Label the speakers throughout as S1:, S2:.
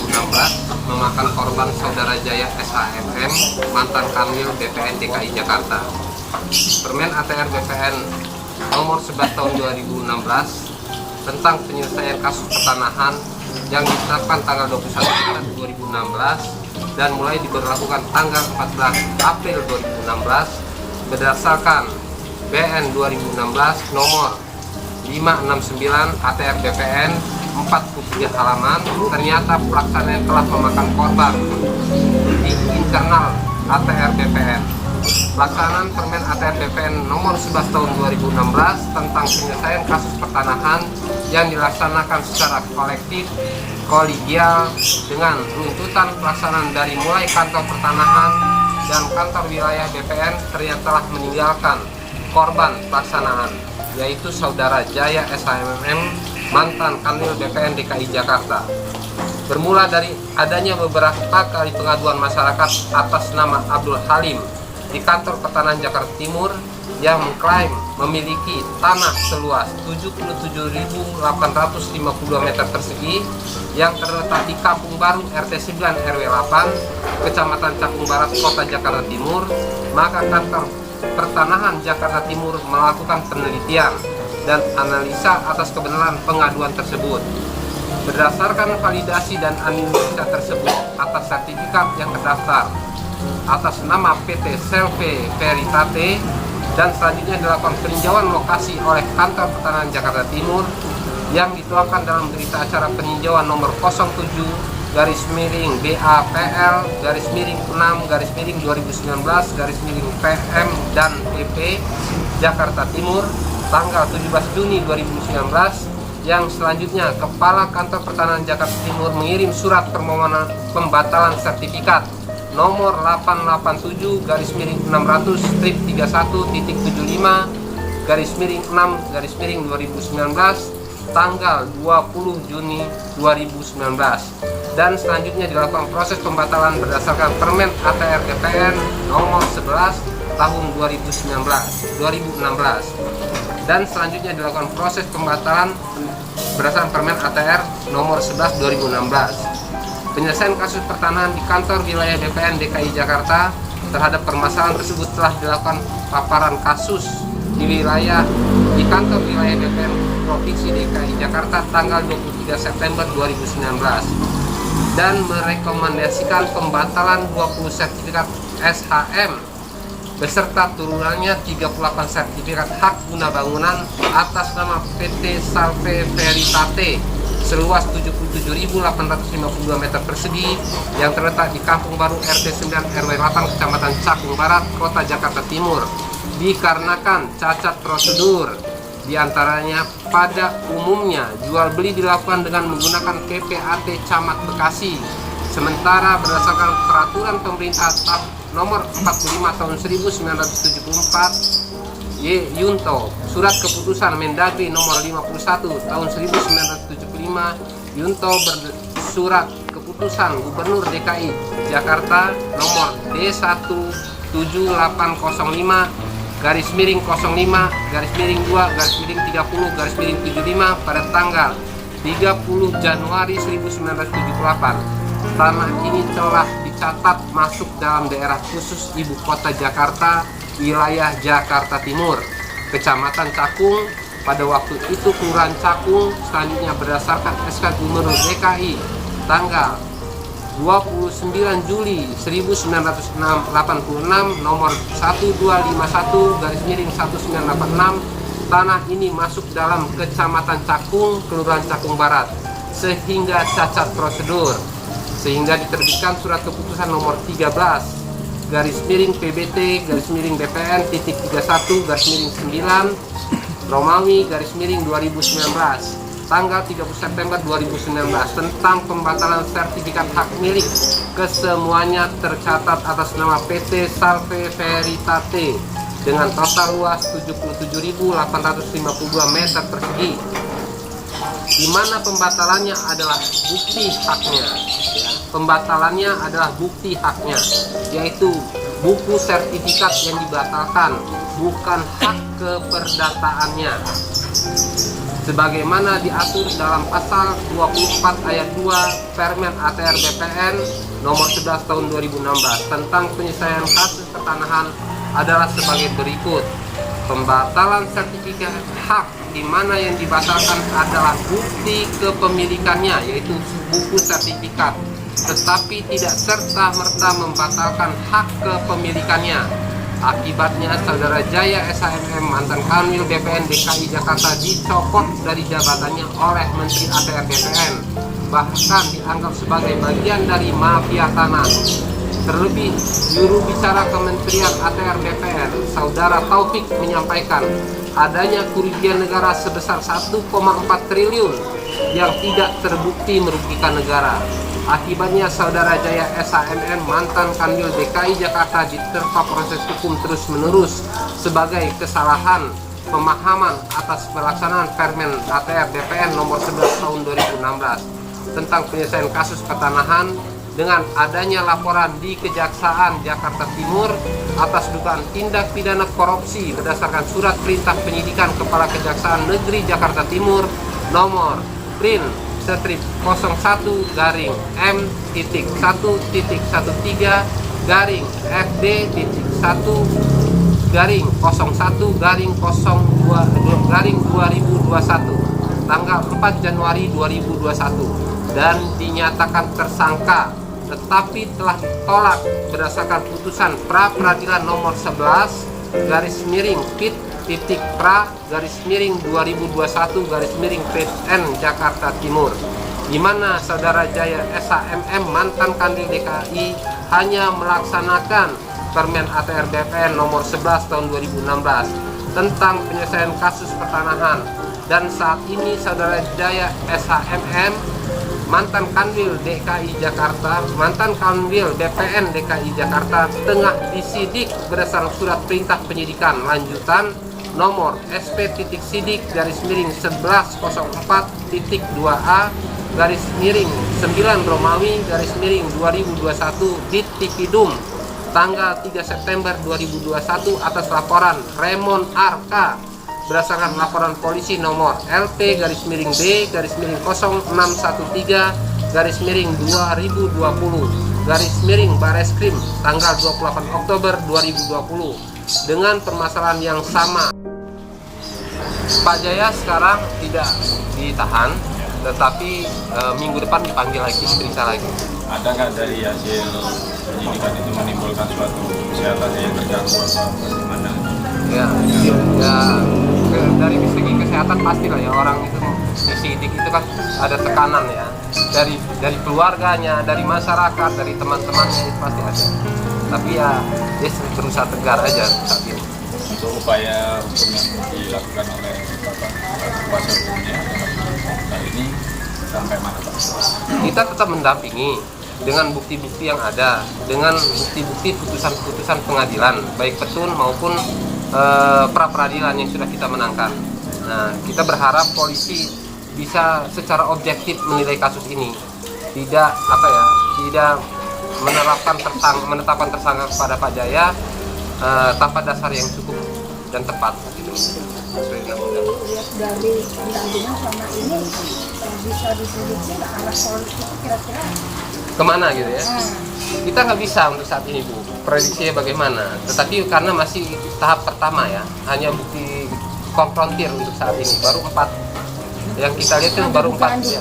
S1: 2016 memakan korban Saudara Jaya SHMM, mantan Kanwil BPN DKI Jakarta. Permen ATR BPN nomor 11 tahun 2016 tentang penyelesaian kasus pertanahan yang ditetapkan tanggal 21 Maret 2016 dan mulai diberlakukan tanggal 14 April 2016 berdasarkan BN 2016 nomor 569 ATR BPN 43 halaman. Ternyata pelaksanaan telah memakan korban di internal ATR BPN. Pelaksanaan permen ATR BPN nomor 11 tahun 2016 tentang penyelesaian kasus pertanahan yang dilaksanakan secara kolektif kolegial dengan runtutan pelaksanaan dari mulai kantor pertanahan dan kantor wilayah BPN ternyata telah meninggalkan korban pelaksanaan, yaitu Saudara Jaya SHMM, mantan Kanwil BPN DKI Jakarta. Bermula dari adanya beberapa kali pengaduan masyarakat atas nama Abdul Halim di kantor pertanahan Jakarta Timur yang mengklaim memiliki tanah seluas 77.852 meter persegi yang terletak di Kampung Baru RT 9 RW 8 Kecamatan Cakung Barat Kota Jakarta Timur, maka kantor pertanahan Jakarta Timur melakukan penelitian dan analisa atas kebenaran pengaduan tersebut. Berdasarkan validasi dan analisa tersebut atas sertifikat yang terdaftar atas nama PT Selve Veritate dan selanjutnya dilakukan peninjauan lokasi oleh kantor pertanahan Jakarta Timur yang dituangkan dalam berita acara peninjauan nomor 07/BA/PL/6/2019/PM dan PP Jakarta Timur tanggal 17 Juni 2019 yang selanjutnya Kepala Kantor Pertanahan Jakarta Timur mengirim surat permohonan pembatalan sertifikat nomor 887/900-31-75/6/2019 tanggal 20 Juni 2019 dan selanjutnya dilakukan proses pembatalan berdasarkan Permen ATR BPN nomor 11 tahun 2016 dan selanjutnya dilakukan proses pembatalan berdasarkan Permen ATR nomor 11 2016. Penyelesaian kasus pertanahan di kantor wilayah BPN DKI Jakarta terhadap permasalahan tersebut telah dilakukan paparan kasus di kantor wilayah BPN Provinsi DKI Jakarta tanggal 23 September 2019 dan merekomendasikan pembatalan 20 sertifikat SHM beserta turunannya 38 sertifikat hak guna bangunan atas nama PT Selve Veritate seluas 77.852 meter persegi yang terletak di Kampung Baru RT 9 RW 8 Kecamatan Cakung Barat Kota Jakarta Timur dikarenakan cacat prosedur. Di antaranya pada umumnya jual beli dilakukan dengan menggunakan PPAT Camat Bekasi, sementara berdasarkan peraturan pemerintah nomor 45 tahun 1974 Yunto, surat keputusan Mendagri nomor 51 tahun 1975 Yunto bersurat keputusan Gubernur DKI Jakarta nomor D17805 /05/2/30/75 pada tanggal 30 Januari 1978. Tanah ini telah dicatat masuk dalam daerah khusus Ibu Kota Jakarta, wilayah Jakarta Timur, Kecamatan Cakung, pada waktu itu Kelurahan Cakung. Selanjutnya berdasarkan SK Gubernur DKI tanggal 29 Juli 1986 nomor 1251/1986, tanah ini masuk dalam Kecamatan Cakung, Kelurahan Cakung Barat, sehingga cacat prosedur, sehingga diterbitkan surat keputusan nomor 13/PBT/BPN.31/9 Romawi/2019 tanggal 30 September 2019 tentang pembatalan sertifikat hak milik kesemuanya tercatat atas nama PT Selve Veritate dengan total luas 77.852 meter persegi, di mana pembatalannya adalah bukti haknya. Pembatalannya adalah bukti haknya, yaitu buku sertifikat yang dibatalkan, bukan hak keperdataannya. sebagaimana diatur dalam pasal 24 ayat 2 Permen ATR BPN nomor 11 tahun 2016 tentang penyelesaian kasus pertanahan adalah sebagai berikut. Pembatalan sertifikat hak di mana yang dibatalkan adalah bukti kepemilikannya, yaitu buku sertifikat, tetapi tidak serta-merta membatalkan hak kepemilikannya. Akibatnya Saudara Jaya SHMM mantan Kanwil BPN DKI Jakarta dicopot dari jabatannya oleh Menteri ATR BPN, bahkan dianggap sebagai bagian dari mafia tanah. Terlebih, juru bicara Kementerian ATR BPN, Saudara Taufik, menyampaikan adanya kerugian negara sebesar 1,4 triliun yang tidak terbukti merugikan negara. Akibatnya Saudara Jaya SHMM mantan Kanwil DKI Jakarta diterpa proses hukum terus-menerus sebagai kesalahan pemahaman atas pelaksanaan Permen ATR BPN nomor 11 tahun 2016 tentang penyelesaian kasus pertanahan dengan adanya laporan di Kejaksaan Jakarta Timur atas dugaan tindak pidana korupsi berdasarkan surat perintah penyidikan Kepala Kejaksaan Negeri Jakarta Timur nomor Prin Strip 01-FD-1.1-3-01-01-2021 tanggal 4 Januari 2021 dan dinyatakan tersangka, tetapi telah ditolak berdasarkan putusan pra peradilan nomor 11/Pit-Pra-2021/PN Jakarta Timur, di mana Saudara Jaya SHMM mantan Kanwil DKI hanya melaksanakan Permen ATR BPN nomor 11 tahun 2016 tentang penyelesaian kasus pertanahan, dan saat ini Saudara Jaya SHMM mantan Kanwil DKI Jakarta, mantan Kanwil BPN DKI Jakarta tengah disidik berdasarkan surat perintah penyidikan lanjutan nomor SP-11-4.2A-9 di Tipidum tanggal 3 September 2021 atas laporan Raymond Arka berdasarkan laporan polisi nomor LP-0613-020 Bareskrim tanggal 28 Oktober 2020 dengan permasalahan yang sama. Pak Jaya sekarang tidak ditahan, tetapi minggu depan dipanggil lagi, diperiksa lagi.
S2: Ada nggak dari hasil penyidikan itu menimbulkan suatu kesehatan yang terganggu atau bagaimana?
S1: Ya, dari segi kesehatan pastilah ya, orang itu disidik itu kan ada tekanan ya, dari keluarganya, dari masyarakat, dari teman-temannya, itu pasti ada. Tapi ya dia berusaha tegar aja saat ini.
S2: Untuk upaya hukum yang dilakukan oleh Bapak kuasa hukumnya kali ini sampai mana Pak?
S1: Kita tetap mendampingi dengan bukti-bukti yang ada, dengan bukti-bukti putusan-putusan pengadilan, baik petun maupun pra-peradilan yang sudah kita menangkan. Nah, kita berharap polisi bisa secara objektif menilai kasus ini, tidak menetapkan tersangka kepada Pak Jaya tanpa dasar yang cukup dan tepat gitu.
S3: Dari pendampingan selama ini bisa diprediksi arah politik kira-kira
S1: kemana gitu ya? Kita nggak bisa untuk saat ini Bu, prediksinya bagaimana. Tetapi karena masih tahap pertama ya, hanya bukti konfrontir untuk saat ini, baru 4. Yang kita lihat itu baru 4 ya.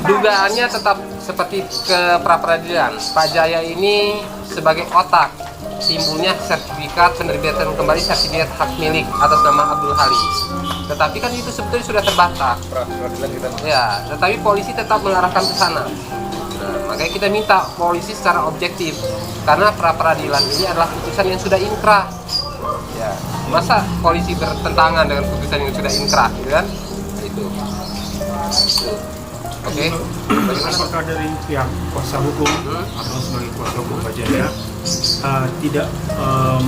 S1: Dugaannya tetap seperti ke pra-peradilan. Pak Jaya ini sebagai otak, timbulnya sertifikat penerbitan kembali sertifikat hak milik atas nama Abdul Halim. Tetapi kan itu sebetulnya sudah terbantah. Ya, tetapi polisi tetap mengarahkan ke sana. Nah, makanya kita minta polisi secara objektif, karena pra-peradilan ini adalah putusan yang sudah inkrah. Ya, masa polisi bertentangan dengan putusan yang sudah inkrah, gitu kan? Nah, itu. Oke.
S4: Apakah dari pihak kuasa hukum atau sebagai kuasa hukum Pak Jaya tidak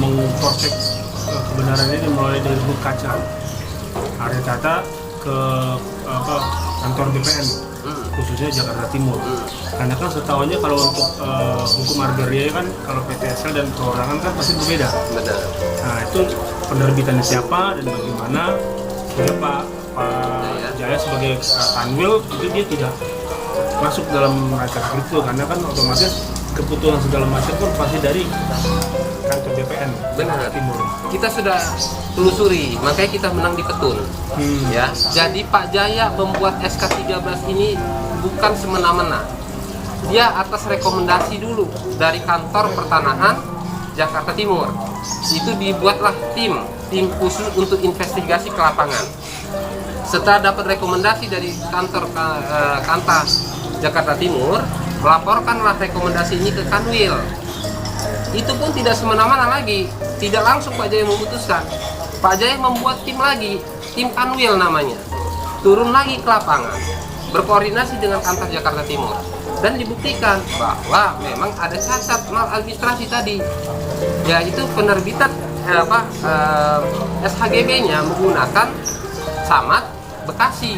S4: mengproses kebenaran ini mulai dari kaca area kata ke kantor BPN khususnya Jakarta Timur, karena kan setahunya kalau untuk hukum agraria kan kalau PTSL dan perorangan kan pasti berbeda.
S1: Benar.
S4: Nah itu penerbitannya siapa dan bagaimana, siapa misalnya sebagai kanwil itu dia tidak masuk dalam rancangan seperti itu, karena kan otomatis keputusan segala macam pun pasti dari kantor BPN.
S1: Benar.
S4: Timur.
S1: Kita sudah telusuri, makanya kita menang di Petun. Ya, jadi Pak Jaya membuat SK 13 ini bukan semena-mena. Dia atas rekomendasi dulu dari kantor pertanahan Jakarta Timur. Itu dibuatlah tim khusus untuk investigasi ke lapangan. Setelah dapat rekomendasi dari kantor Kantas Jakarta Timur, melaporkanlah rekomendasi ini ke Kanwil. Itu pun tidak semena-mena lagi, tidak langsung Pak Jaya memutuskan. Pak Jaya membuat tim lagi, tim Kanwil namanya. Turun lagi ke lapangan, berkoordinasi dengan Kantas Jakarta Timur. Dan dibuktikan bahwa memang ada cacat maladministrasi tadi, yaitu penerbitan SHGB-nya menggunakan Samad Bekasi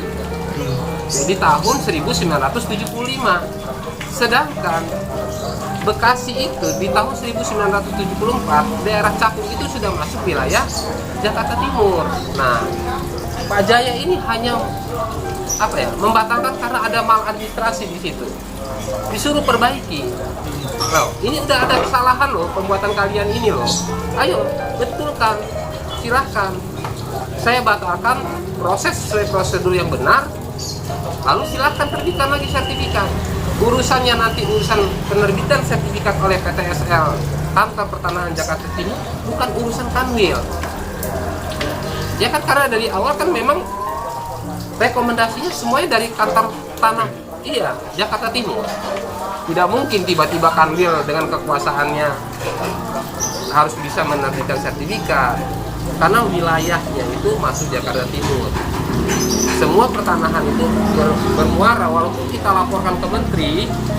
S1: di tahun 1975. Sedangkan Bekasi itu di tahun 1974 daerah Cakung itu sudah masuk wilayah Jakarta Timur. Nah, Pak Jaya ini hanya membatalkan karena ada maladministrasi di situ. Disuruh perbaiki. Loh, ini udah ada kesalahan loh pembuatan kalian ini loh. Ayo betulkan, silahkan. Saya batalkan proses sesuai prosedur yang benar. Lalu silahkan terbitkan lagi sertifikat. Urusannya nanti urusan penerbitan sertifikat oleh PTSL Kantor Pertanahan Jakarta Timur, bukan urusan Kanwil. Ya kan, karena dari awal kan memang rekomendasinya semuanya dari kantor tanah Jakarta Timur. Tidak mungkin tiba-tiba Kanwil dengan kekuasaannya harus bisa menerbitkan sertifikat, karena wilayahnya itu masuk Jakarta Timur. Semua pertanahan itu bermuara, walaupun kita laporkan ke menteri,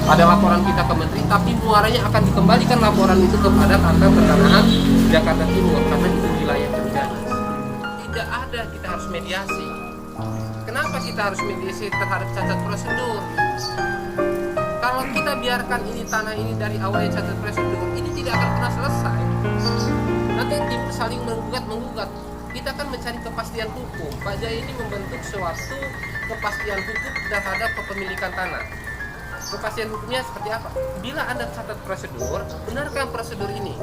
S1: ada laporan kita ke menteri, tapi muaranya akan dikembalikan laporan itu kepada kantor pertanahan Jakarta Timur, karena itu wilayah kerja. Tidak ada, kita harus mediasi. Kenapa kita harus mediasi terhadap cacat prosedur? Kalau kita biarkan ini tanah ini dari awalnya cacat prosedur, ini tidak akan pernah selesai. Nanti tim saling menggugat. Kita akan mencari kepastian hukum. Pak Jaya ini membentuk suatu kepastian hukum terhadap kepemilikan tanah. Kepastian hukumnya seperti apa? Bila ada catat prosedur, benarkah prosedur ini?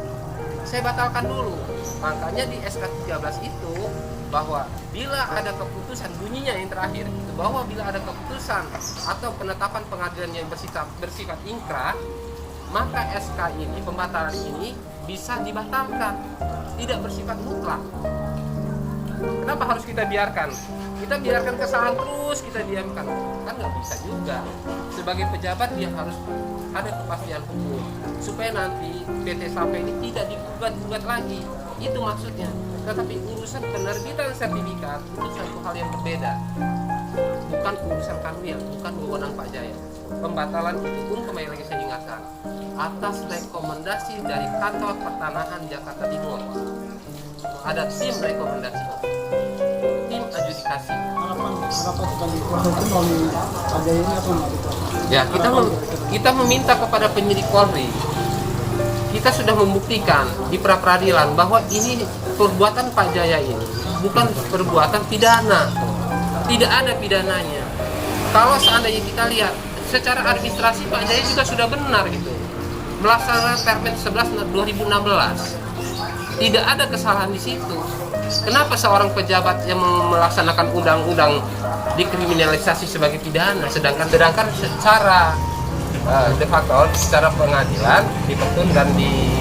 S1: Saya batalkan dulu. Makanya di SK 13 itu bahwa bila ada keputusan, bunyinya yang terakhir itu bahwa bila ada keputusan atau penetapan pengadilan yang bersifat ingkrah, maka SK ini, pembatalan ini bisa dibatalkan, tidak bersifat mutlak. Kenapa harus kita biarkan? Kita biarkan kesalahan terus kita diamkan, kan nggak bisa juga. Sebagai pejabat dia harus ada kepastian hukum supaya nanti PT Sampai ini tidak digugat-gugat lagi. Itu maksudnya. Tetapi urusan penerbitan sertifikat itu satu hal yang berbeda. Bukan urusan Kanwil, bukan wewenang Pak Jaya. Pembatalan itu pun kembali lagi saya ingatkan atas rekomendasi dari Kantor Pertanahan Jakarta Timur. Ada tim rekomendasi, tim adjudikasi.
S5: Harapan sebagai kuasa hukum melalui Pak Jaya ini apa?
S1: Ya, kita meminta kepada penyidik Polri. Kita sudah membuktikan di pra peradilan bahwa ini perbuatan Pak Jaya ini bukan perbuatan pidana. Tidak ada pidananya. Kalau seandainya kita lihat secara administrasi Pak Jaya juga sudah benar gitu. Melaksanakan Permen 11 2016. Tidak ada kesalahan di situ. Kenapa seorang pejabat yang melaksanakan undang-undang dikriminalisasi sebagai pidana, sedangkan secara de facto, secara pengadilan di Petun dan di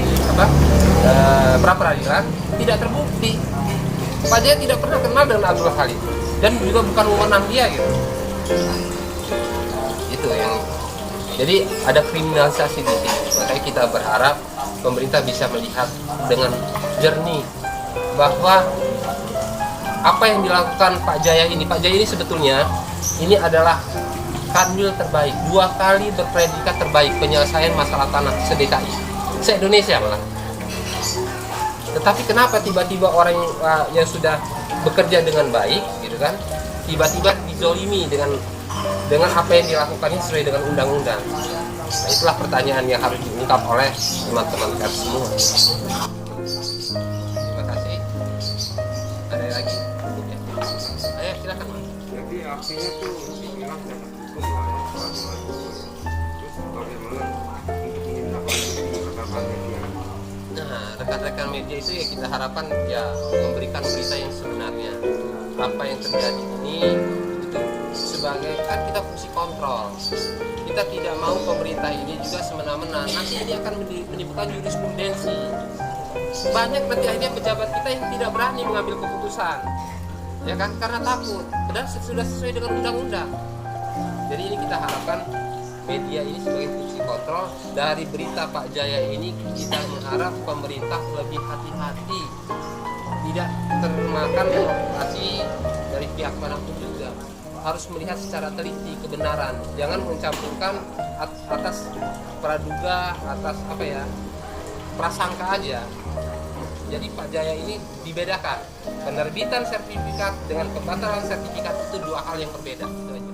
S1: pra peradilan tidak terbukti. Pak Jaya tidak pernah kenal dengan Abdul Khalid dan juga bukan wewenang dia gitu. Itu yang. Jadi ada kriminalisasi di sini. Makanya kita berharap pemerintah bisa melihat dengan jernih bahwa apa yang dilakukan Pak Jaya ini sebetulnya ini adalah kanwil terbaik, 2 kali berpredikat terbaik penyelesaian masalah tanah se-DKI, se-Indonesia malah. Tetapi kenapa tiba-tiba orang yang sudah bekerja dengan baik, gitu kan, tiba-tiba dizolimi dengan apa yang dilakukannya sesuai dengan undang-undang? Nah, itulah pertanyaan yang harus diungkap oleh teman-teman pers semua. Terima kasih. Ada lagi? Ya. Ayo silakan.
S4: Jadi apa
S1: informasinya tuh dibilang dapat hukum lah ya, terus bagaimana untuk menindaklanjuti rekan media? Nah, rekan-rekan media itu ya kita harapkan ya memberikan berita yang sebenarnya. Apa yang terjadi ini itu sebagai kan kita fungsi kontrol. Kita tidak mau pemerintah ini juga semena-mena. Nanti ini akan menimbulkan jurisprudensi. Banyak nanti akhirnya pejabat kita yang tidak berani mengambil keputusan, ya kan, karena takut. Padahal sudah sesuai dengan undang-undang. Jadi ini kita harapkan media ini sebagai fungsi kontrol. Dari berita Pak Jaya ini kita mengharap pemerintah lebih hati-hati, tidak termakan provokasi dari pihak manapun juga. Harus melihat secara teliti kebenaran, jangan mencampurkan atas praduga, atas apa ya, prasangka aja. Jadi Pak Jaya ini dibedakan. Penerbitan sertifikat dengan pembatalan sertifikat itu dua hal yang berbeda. Itu aja.